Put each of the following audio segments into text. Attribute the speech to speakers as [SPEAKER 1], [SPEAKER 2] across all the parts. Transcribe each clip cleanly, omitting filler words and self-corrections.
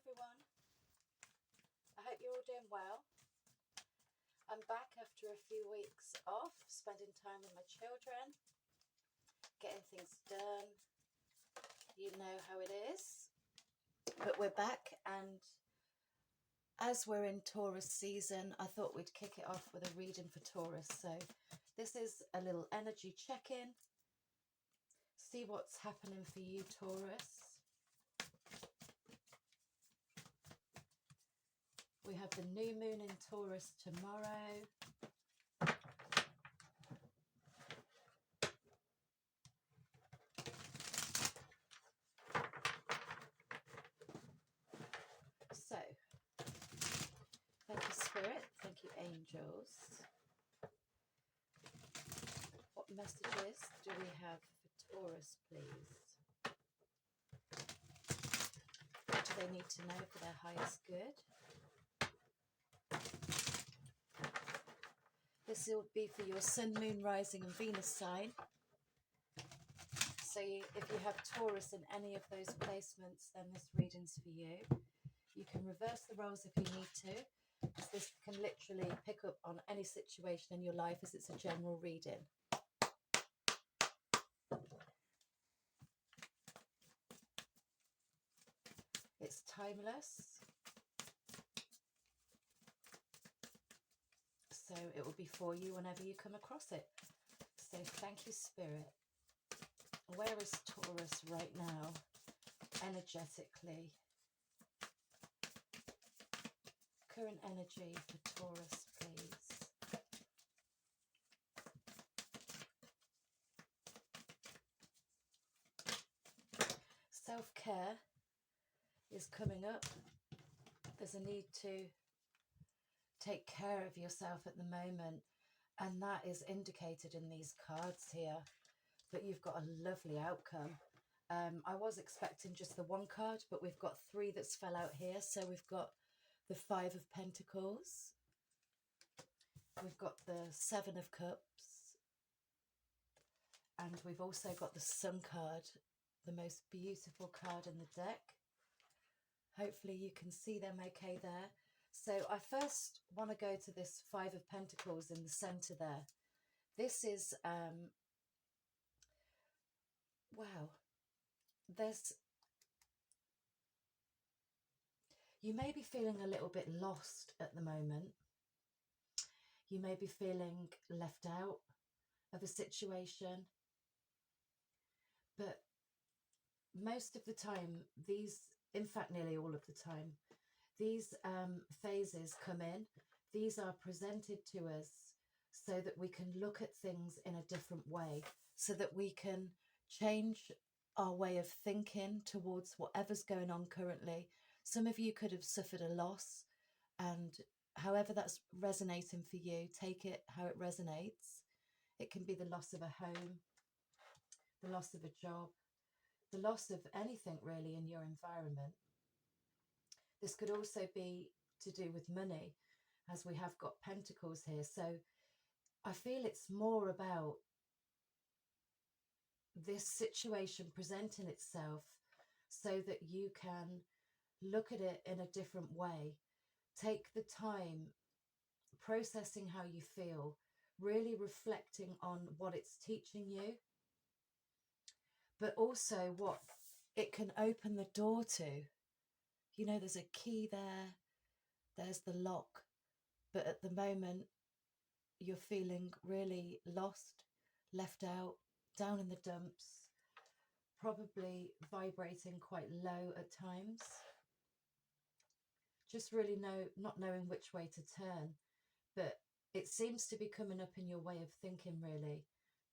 [SPEAKER 1] everyone. I hope you're all doing well. I'm back after a few weeks off, spending time with my children, getting things done. You know how it is. But we're back, and as we're in Taurus season, I thought we'd kick it off with a reading for Taurus. So this is a little energy check-in. See what's happening for you, Taurus. We have the new moon in Taurus tomorrow. So, thank you, Spirit. Thank you, Angels. What messages do we have for Taurus, please? What do they need to know for their highest good? This will be for your Sun, Moon, Rising and Venus sign. So if you have Taurus in any of those placements, then this reading's for you. You can reverse the roles if you need to, because this can literally pick up on any situation in your life as it's a general reading. It's timeless. So it will be for you whenever you come across it. So thank you, Spirit. Where is Taurus right now, energetically? Current energy for Taurus, please. Self-care is coming up. There's a need to take care of yourself at the moment, and that is indicated in these cards here. But you've got a lovely outcome. I was expecting just the one card, but we've got three that's fell out here. So we've got the Five of Pentacles, we've got the Seven of Cups, and we've also got the Sun card, the most beautiful card in the deck. Hopefully you can see them okay there. So I first want to go to this Five of Pentacles in the center there. This is wow, you may be feeling a little bit lost at the moment. You may be feeling left out of a situation. But most of the time, in fact, nearly all of the time, these phases come in. These are presented to us so that we can look at things in a different way, so that we can change our way of thinking towards whatever's going on currently. Some of you could have suffered a loss, and however that's resonating for you, take it how it resonates. It can be the loss of a home, the loss of a job, the loss of anything really in your environment. This could also be to do with money, as we have got Pentacles here. So I feel it's more about this situation presenting itself so that you can look at it in a different way. Take the time processing how you feel, really reflecting on what it's teaching you, but also what it can open the door to. You know, there's a key there, there's the lock, but at the moment you're feeling really lost, left out, down in the dumps, probably vibrating quite low at times. Just really not knowing which way to turn. But it seems to be coming up in your way of thinking, really.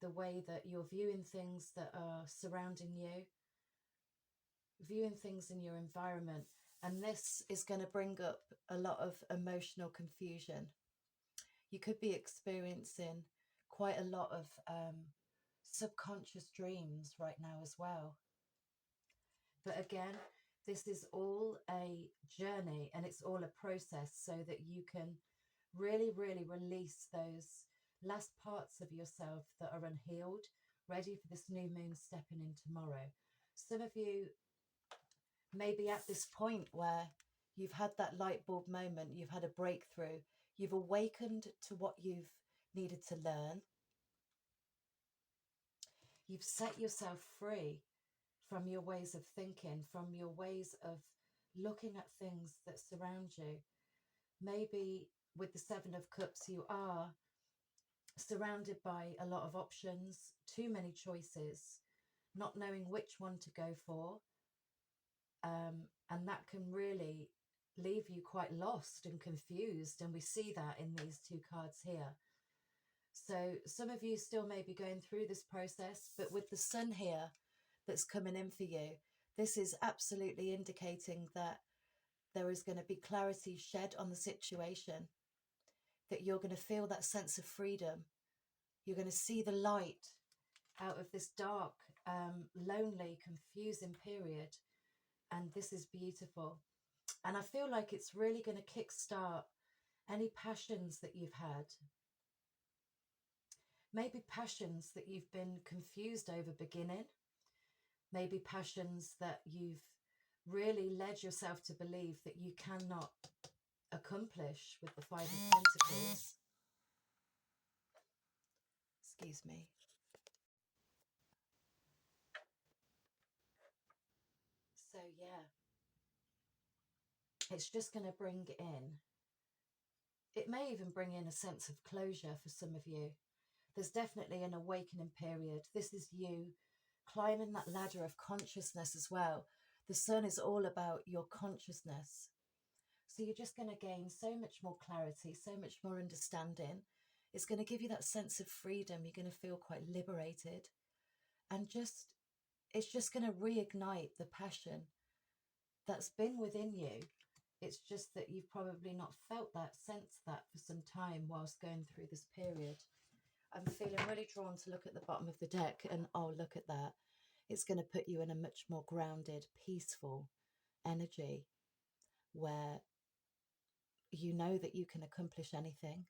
[SPEAKER 1] The way that you're viewing things that are surrounding you, viewing things in your environment. And this is going to bring up a lot of emotional confusion. You could be experiencing quite a lot of subconscious dreams right now as well. But again, this is all a journey, and it's all a process, so that you can really, really release those last parts of yourself that are unhealed, ready for this new moon stepping in tomorrow. Some of you maybe at this point where you've had that light bulb moment, you've had a breakthrough, you've awakened to what you've needed to learn, you've set yourself free from your ways of thinking, from your ways of looking at things that surround you. Maybe with the Seven of Cups, you are surrounded by a lot of options, too many choices, not knowing which one to go for. And that can really leave you quite lost and confused. And we see that in these two cards here. So some of you still may be going through this process, but with the sun here that's coming in for you, this is absolutely indicating that there is going to be clarity shed on the situation, that you're going to feel that sense of freedom. You're going to see the light out of this dark, lonely, confusing period. And this is beautiful. And I feel like it's really going to kickstart any passions that you've had. Maybe passions that you've been confused over beginning. Maybe passions that you've really led yourself to believe that you cannot accomplish with the Five of Pentacles. Excuse me. So yeah, it's just going to bring in, it may even bring in a sense of closure for some of you. There's definitely an awakening period. This is you climbing that ladder of consciousness as well. The sun is all about your consciousness. So you're just going to gain so much more clarity, so much more understanding. It's going to give you that sense of freedom. You're going to feel quite liberated. And it's just going to reignite the passion that's been within you. It's just that you've probably not felt that, sensed that for some time whilst going through this period. I'm feeling really drawn to look at the bottom of the deck, and oh, look at that. It's going to put you in a much more grounded, peaceful energy where you know that you can accomplish anything.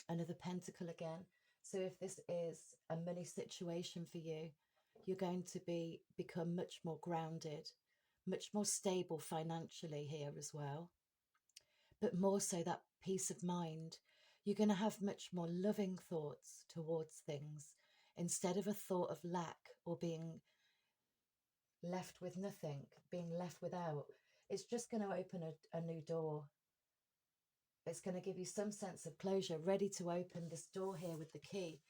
[SPEAKER 1] Another pentacle again. So if this is a money situation for you, you're going to become much more grounded, much more stable financially here as well. But more so that peace of mind. You're going to have much more loving thoughts towards things instead of a thought of lack or being left with nothing, being left without. It's just going to open a new door. It's going to give you some sense of closure, ready to open this door here with the key.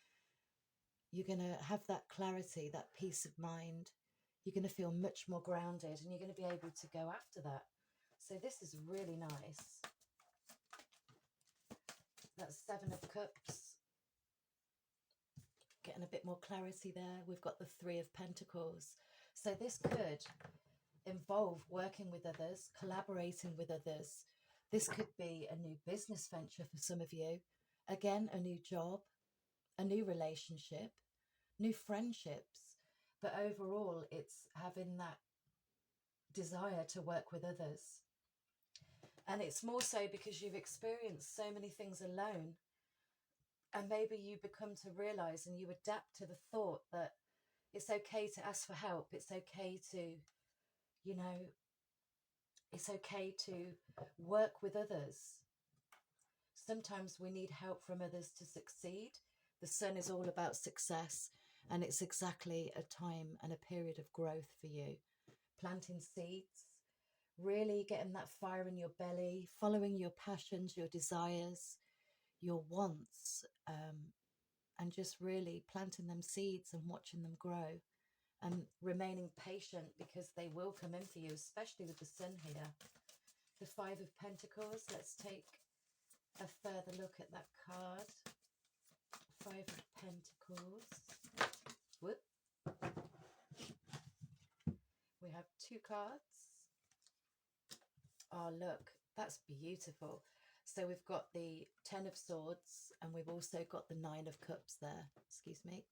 [SPEAKER 1] You're going to have that clarity, that peace of mind. You're going to feel much more grounded, and you're going to be able to go after that. So this is really nice. That's Seven of Cups. Getting a bit more clarity there. We've got the Three of Pentacles. So this could involve working with others, collaborating with others. This could be a new business venture for some of you. Again, a new job, a new relationship, new friendships. But overall, it's having that desire to work with others. And it's more so because you've experienced so many things alone. And maybe you become to realize and you adapt to the thought that it's okay to ask for help. It's okay to, it's okay to work with others. Sometimes we need help from others to succeed. The sun is all about success, and it's exactly a time and a period of growth for you. Planting seeds, really getting that fire in your belly, following your passions, your desires, your wants, and just really planting them seeds and watching them grow, and remaining patient because they will come in for you, especially with the sun here. The Five of Pentacles, let's take a further look at that card. Five of Pentacles. Whoop. We have two cards. Oh, look, that's beautiful. So we've got the Ten of Swords, and we've also got the Nine of Cups there. Excuse me.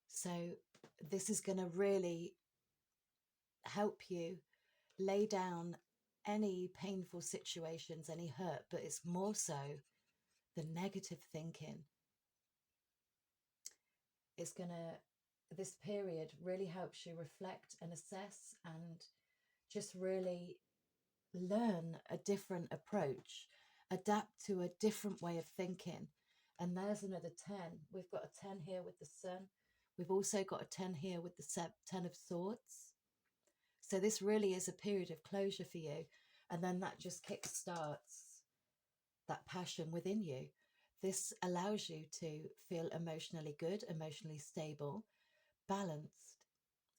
[SPEAKER 1] So this is going to really help you lay down any painful situations, any hurt, but it's more so the negative thinking. It's going to this period really helps you reflect and assess and just really learn a different approach, adapt to a different way of thinking. And there's another 10. We've got a 10 here with the sun. We've also got a 10 here with the 10 of swords. So this really is a period of closure for you. And then that just kickstarts that passion within you. This allows you to feel emotionally good, emotionally stable, balanced,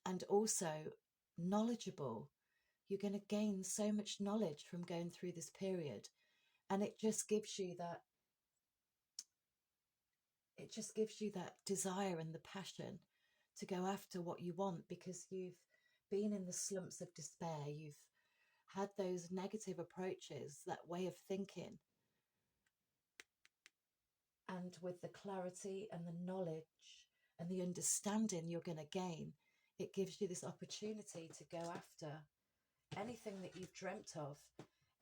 [SPEAKER 1] and also knowledgeable. You're going to gain so much knowledge from going through this period. And it just gives you that desire and the passion to go after what you want, because you've been in the slumps of despair. You've had those negative approaches, that way of thinking. And with the clarity and the knowledge and the understanding you're going to gain, it gives you this opportunity to go after anything that you've dreamt of,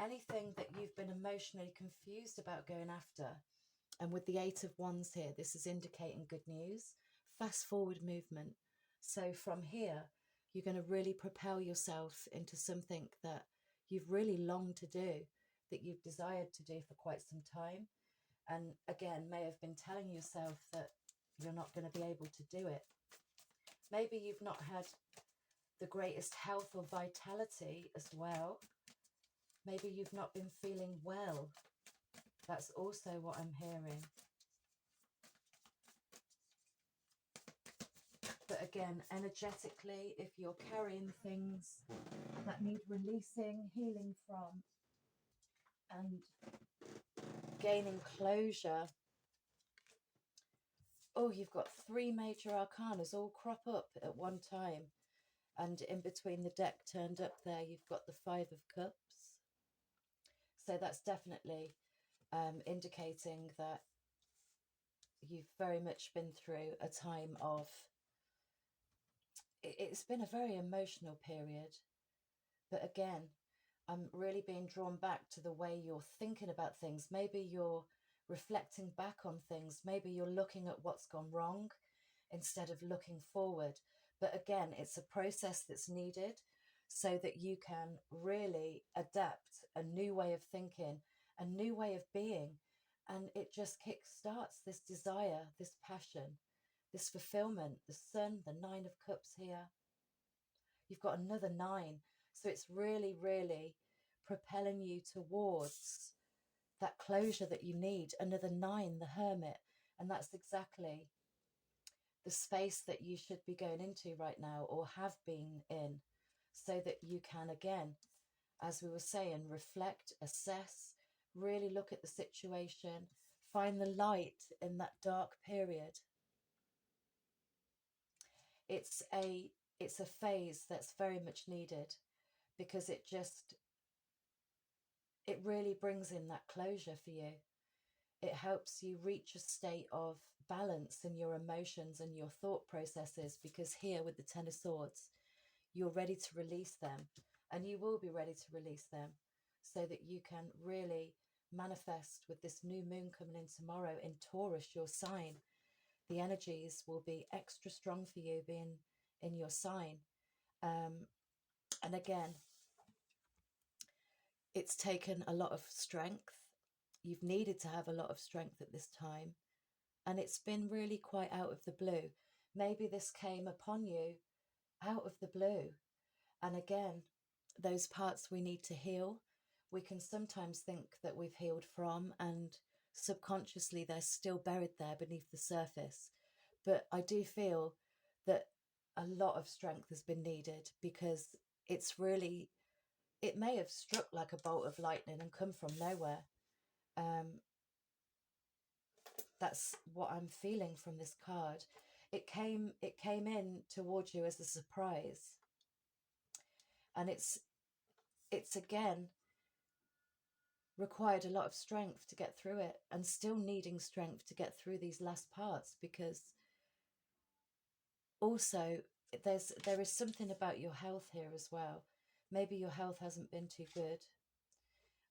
[SPEAKER 1] anything that you've been emotionally confused about going after. And with the 8 of Wands here, this is indicating good news, fast forward movement. So from here, you're going to really propel yourself into something that you've really longed to do, that you've desired to do for quite some time. And again, may have been telling yourself that you're not going to be able to do it. Maybe you've not had the greatest health or vitality as well. Maybe you've not been feeling well. That's also what I'm hearing. But again, energetically, if you're carrying things that need releasing, healing from, and gaining closure, oh, you've got 3 major arcanas all crop up at one time. And in between the deck turned up there, you've got the 5 of Cups. So that's definitely indicating that you've very much been through a time of, it's been a very emotional period. But again, I'm really being drawn back to the way you're thinking about things. Maybe you're reflecting back on things. Maybe you're looking at what's gone wrong instead of looking forward. But again, it's a process that's needed so that you can really adapt a new way of thinking, a new way of being. And it just kickstarts this desire, this passion, this fulfillment. The Sun, the 9 of Cups here. You've got another 9. So it's really, really propelling you towards that closure that you need. Another 9, the Hermit. And that's exactly the space that you should be going into right now, or have been in, so that you can, again, as we were saying, reflect, assess, really look at the situation, find the light in that dark period. It's a phase that's very much needed, because it really brings in that closure for you. It helps you reach a state of balance in your emotions and your thought processes, because here with the 10 of Swords, you're ready to release them, and you will be ready to release them, so that you can really manifest with this new moon coming in tomorrow in Taurus, your sign. The energies will be extra strong for you being in your sign. And again, it's taken a lot of strength. You've needed to have a lot of strength at this time. And it's been really quite out of the blue. Maybe this came upon you out of the blue. And again, those parts we need to heal, we can sometimes think that we've healed from, and subconsciously they're still buried there beneath the surface. But I do feel that a lot of strength has been needed, because it's really, it may have struck like a bolt of lightning and come from nowhere. That's what I'm feeling from this card. It came in towards you as a surprise, and it's again required a lot of strength to get through it, and still needing strength to get through these last parts, because also there is something about your health here as well. Maybe your health hasn't been too good.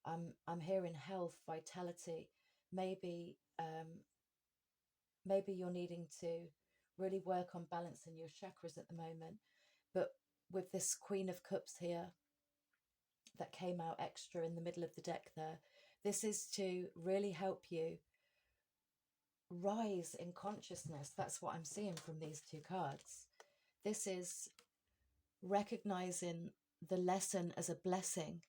[SPEAKER 1] I'm hearing health, vitality. Maybe maybe you're needing to really work on balancing your chakras at the moment. But with this Queen of Cups here that came out extra in the middle of the deck there, this is to really help you rise in consciousness. That's what I'm seeing from these two cards. This is recognizing the lesson as a blessing.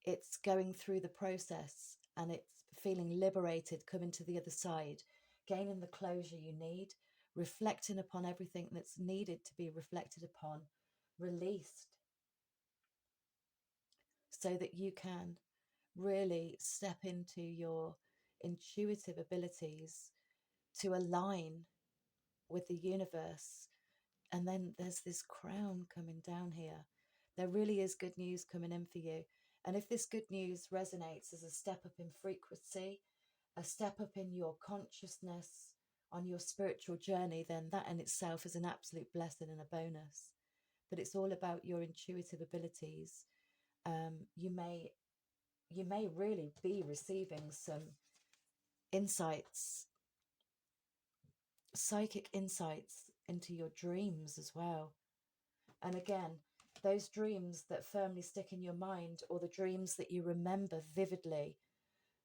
[SPEAKER 1] It's going through the process and it's feeling liberated, coming to the other side, gaining the closure you need, reflecting upon everything that's needed to be reflected upon, released, so that you can really step into your intuitive abilities to align with the universe. And then there's this crown coming down here. There really is good news coming in for you. And if this good news resonates as a step up in frequency, a step up in your consciousness on your spiritual journey, then that in itself is an absolute blessing and a bonus. But it's all about your intuitive abilities. You may really be receiving some insights, psychic insights into your dreams as well. And again, those dreams that firmly stick in your mind, or the dreams that you remember vividly,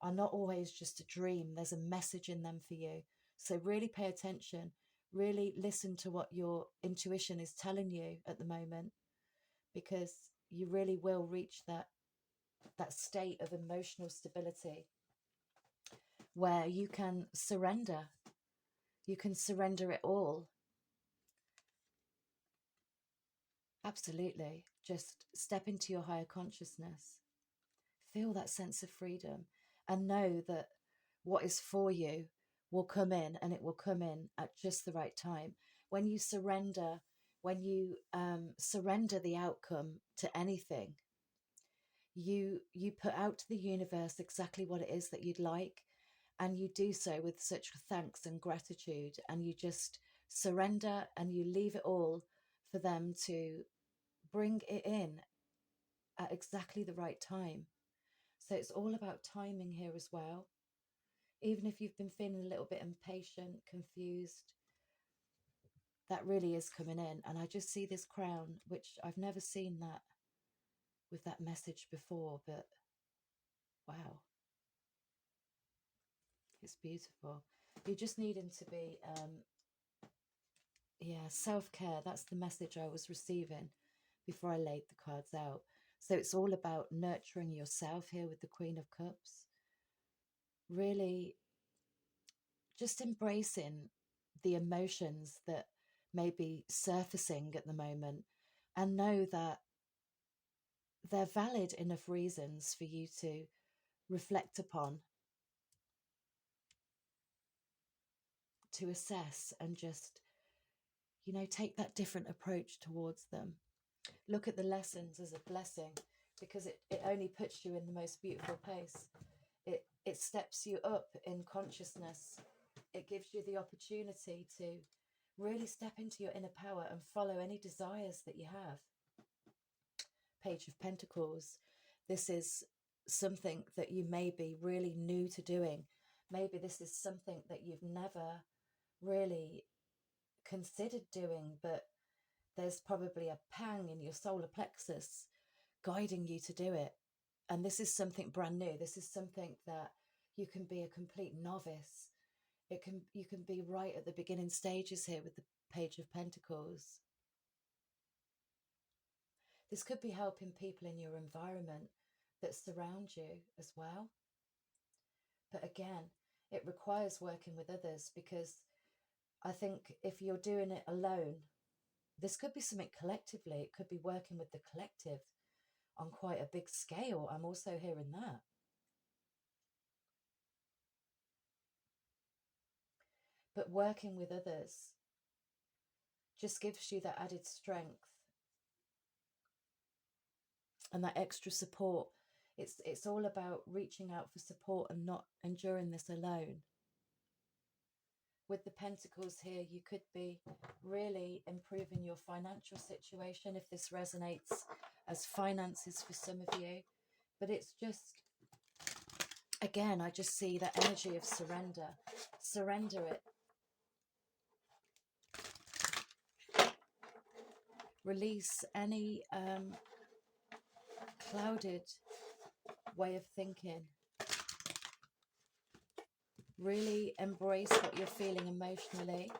[SPEAKER 1] are not always just a dream. There's a message in them for you. So really pay attention. Really listen to what your intuition is telling you at the moment, because you really will reach that state of emotional stability where you can surrender. You can surrender it all. Absolutely. Just step into your higher consciousness. Feel that sense of freedom and know that what is for you will come in, and it will come in at just the right time. When you surrender, surrender the outcome to anything, you put out to the universe exactly what it is that you'd like, and you do so with such thanks and gratitude, and you just surrender and you leave it all for them to bring it in at exactly the right time. So it's all about timing here as well. Even if you've been feeling a little bit impatient, confused, that really is coming in. And I just see this crown, which I've never seen that with that message before, but wow, it's beautiful. You're just needing to be, self-care. That's the message I was receiving before I laid the cards out. So it's all about nurturing yourself here with the Queen of Cups. Really just embracing the emotions that may be surfacing at the moment, and know that they're valid enough reasons for you to reflect upon, to assess, and just, take that different approach towards them. Look at the lessons as a blessing, because it only puts you in the most beautiful place. It steps you up in consciousness. It gives you the opportunity to really step into your inner power and follow any desires that you have. Page of Pentacles. This is something that you may be really new to doing. Maybe this is something that you've never really considered doing, but there's probably a pang in your solar plexus guiding you to do it. And this is something brand new. This is something that you can be a complete novice. You can be right at the beginning stages here with the Page of Pentacles. This could be helping people in your environment that surround you as well. But again, it requires working with others, because I think if you're doing it alone, this could be something collectively. It could be working with the collective on quite a big scale. I'm also hearing that. But working with others just gives you that added strength and that extra support. It's all about reaching out for support and not enduring this alone. With the Pentacles here, you could be really improving your financial situation, if this resonates as finances for some of you. But it's just, again, I just see that energy of surrender. Surrender it. Release any clouded way of thinking. Really embrace what you're feeling emotionally.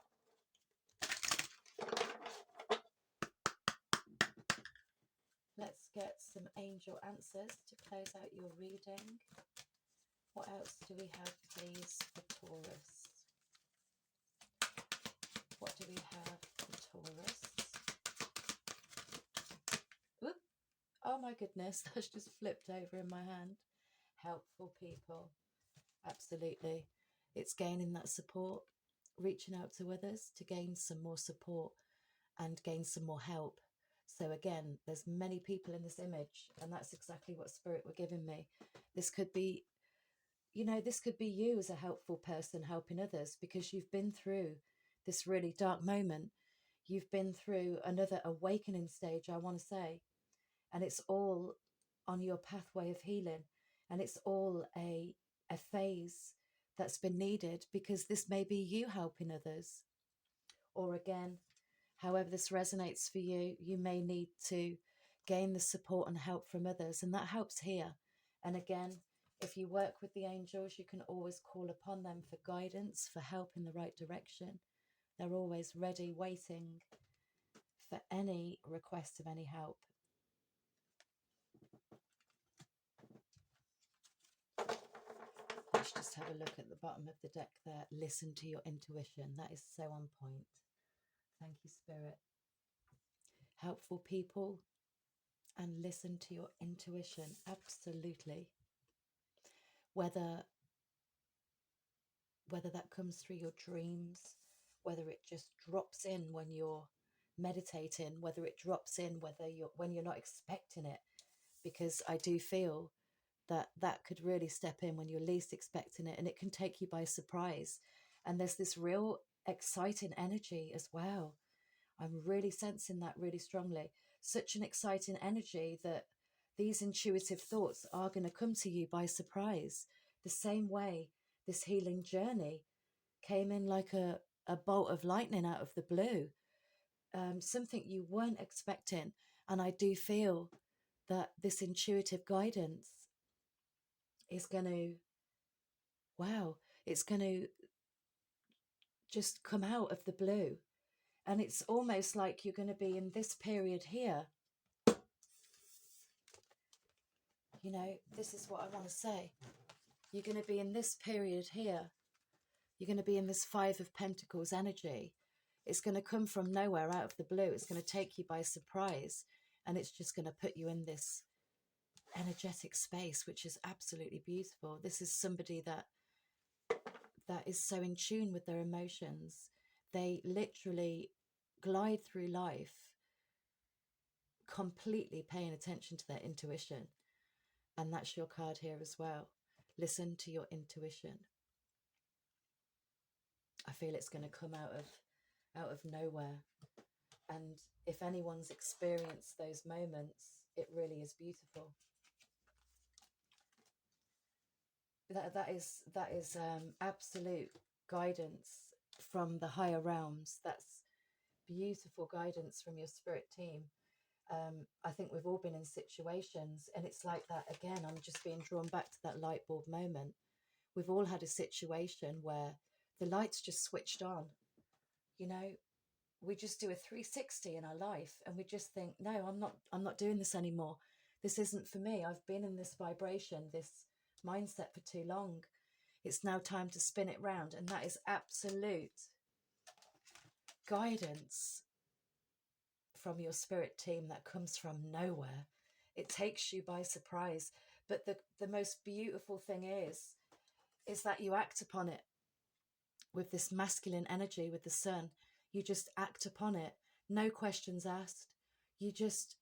[SPEAKER 1] Let's get some angel answers to close out your reading. What else do we have, please, for Taurus? What do we have for Taurus? Whoop. Oh my goodness, that's just flipped over in my hand. Helpful people. Absolutely. It's gaining that support, reaching out to others to gain some more support and gain some more help. So again, there's many people in this image, and that's exactly what Spirit were giving me. This could be, you know, this could be you as a helpful person helping others, because you've been through this really dark moment. You've been through another awakening stage, I want to say, and it's all on your pathway of healing, and it's all a phase that's been needed, because this may be you helping others. Or again, however this resonates for you, you may need to gain the support and help from others, and that helps here. And again, if you work with the angels, you can always call upon them for guidance, for help in the right direction. They're always ready, waiting for any request of any help. Let's just have a look at the bottom of the deck there. Listen to your intuition. That is so on point. Thank you, Spirit. Helpful people, and listen to your intuition. Absolutely. Whether that comes through your dreams, whether it just drops in when you're meditating, whether it drops in when you're not expecting it, because I do feel that could really step in when you're least expecting it, and it can take you by surprise. And there's this real exciting energy as well. I'm really sensing that really strongly. Such an exciting energy that these intuitive thoughts are going to come to you by surprise, the same way this healing journey came in like a bolt of lightning out of the blue, something you weren't expecting. And I do feel that this intuitive guidance is going to, wow, it's going to just come out of the blue. And it's almost like you're going to be in this period here. You know, this is what I want to say. You're going to be in this period here. You're going to be in this Five of Pentacles energy. It's going to come from nowhere, out of the blue. It's going to take you by surprise. And it's just going to put you in this energetic space, which is absolutely beautiful. This is somebody that is so in tune with their emotions. They literally glide through life completely paying attention to their intuition. And that's your card here as well. Listen to your intuition. I feel it's going to come out of nowhere. And if anyone's experienced those moments, it really is beautiful. That is absolute guidance from the higher realms. That's beautiful guidance from your spirit team. I think we've all been in situations, and it's like that again. I'm just being drawn back to that light bulb moment. We've all had a situation where the lights just switched on. You know, we just do a 360 in our life, and we just think, no, I'm not doing this anymore. This isn't for me. I've been in this vibration, this mindset for too long. It's now time to spin it round. And that is absolute guidance from your spirit team that comes from nowhere. It takes you by surprise. But the most beautiful thing is that you act upon it with this masculine energy, with the sun. You just act upon it. No questions asked. You just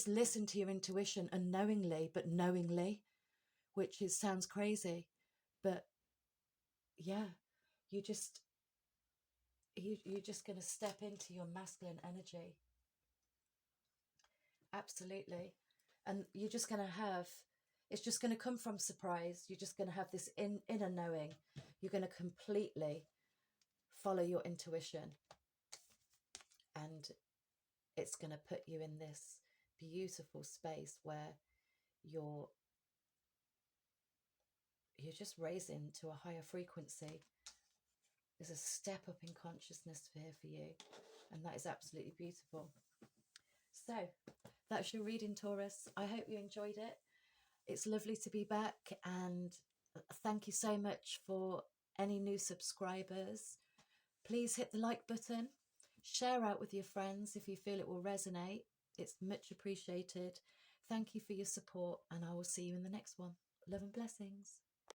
[SPEAKER 1] listen to your intuition unknowingly, but knowingly, which sounds crazy. But yeah, you're just going to step into your masculine energy. Absolutely. And you're just going to have, it's just going to come from surprise. You're just going to have this inner knowing. You're going to completely follow your intuition. And it's going to put you in this beautiful space where you're just raising to a higher frequency. There's a step up in consciousness here for you, and that is absolutely beautiful. So that's your reading, Taurus. I hope you enjoyed it. It's lovely to be back, and thank you so much for any new subscribers. Please hit the like button, share out with your friends if you feel it will resonate. It's much appreciated. Thank you for your support, and I will see you in the next one. Love and blessings.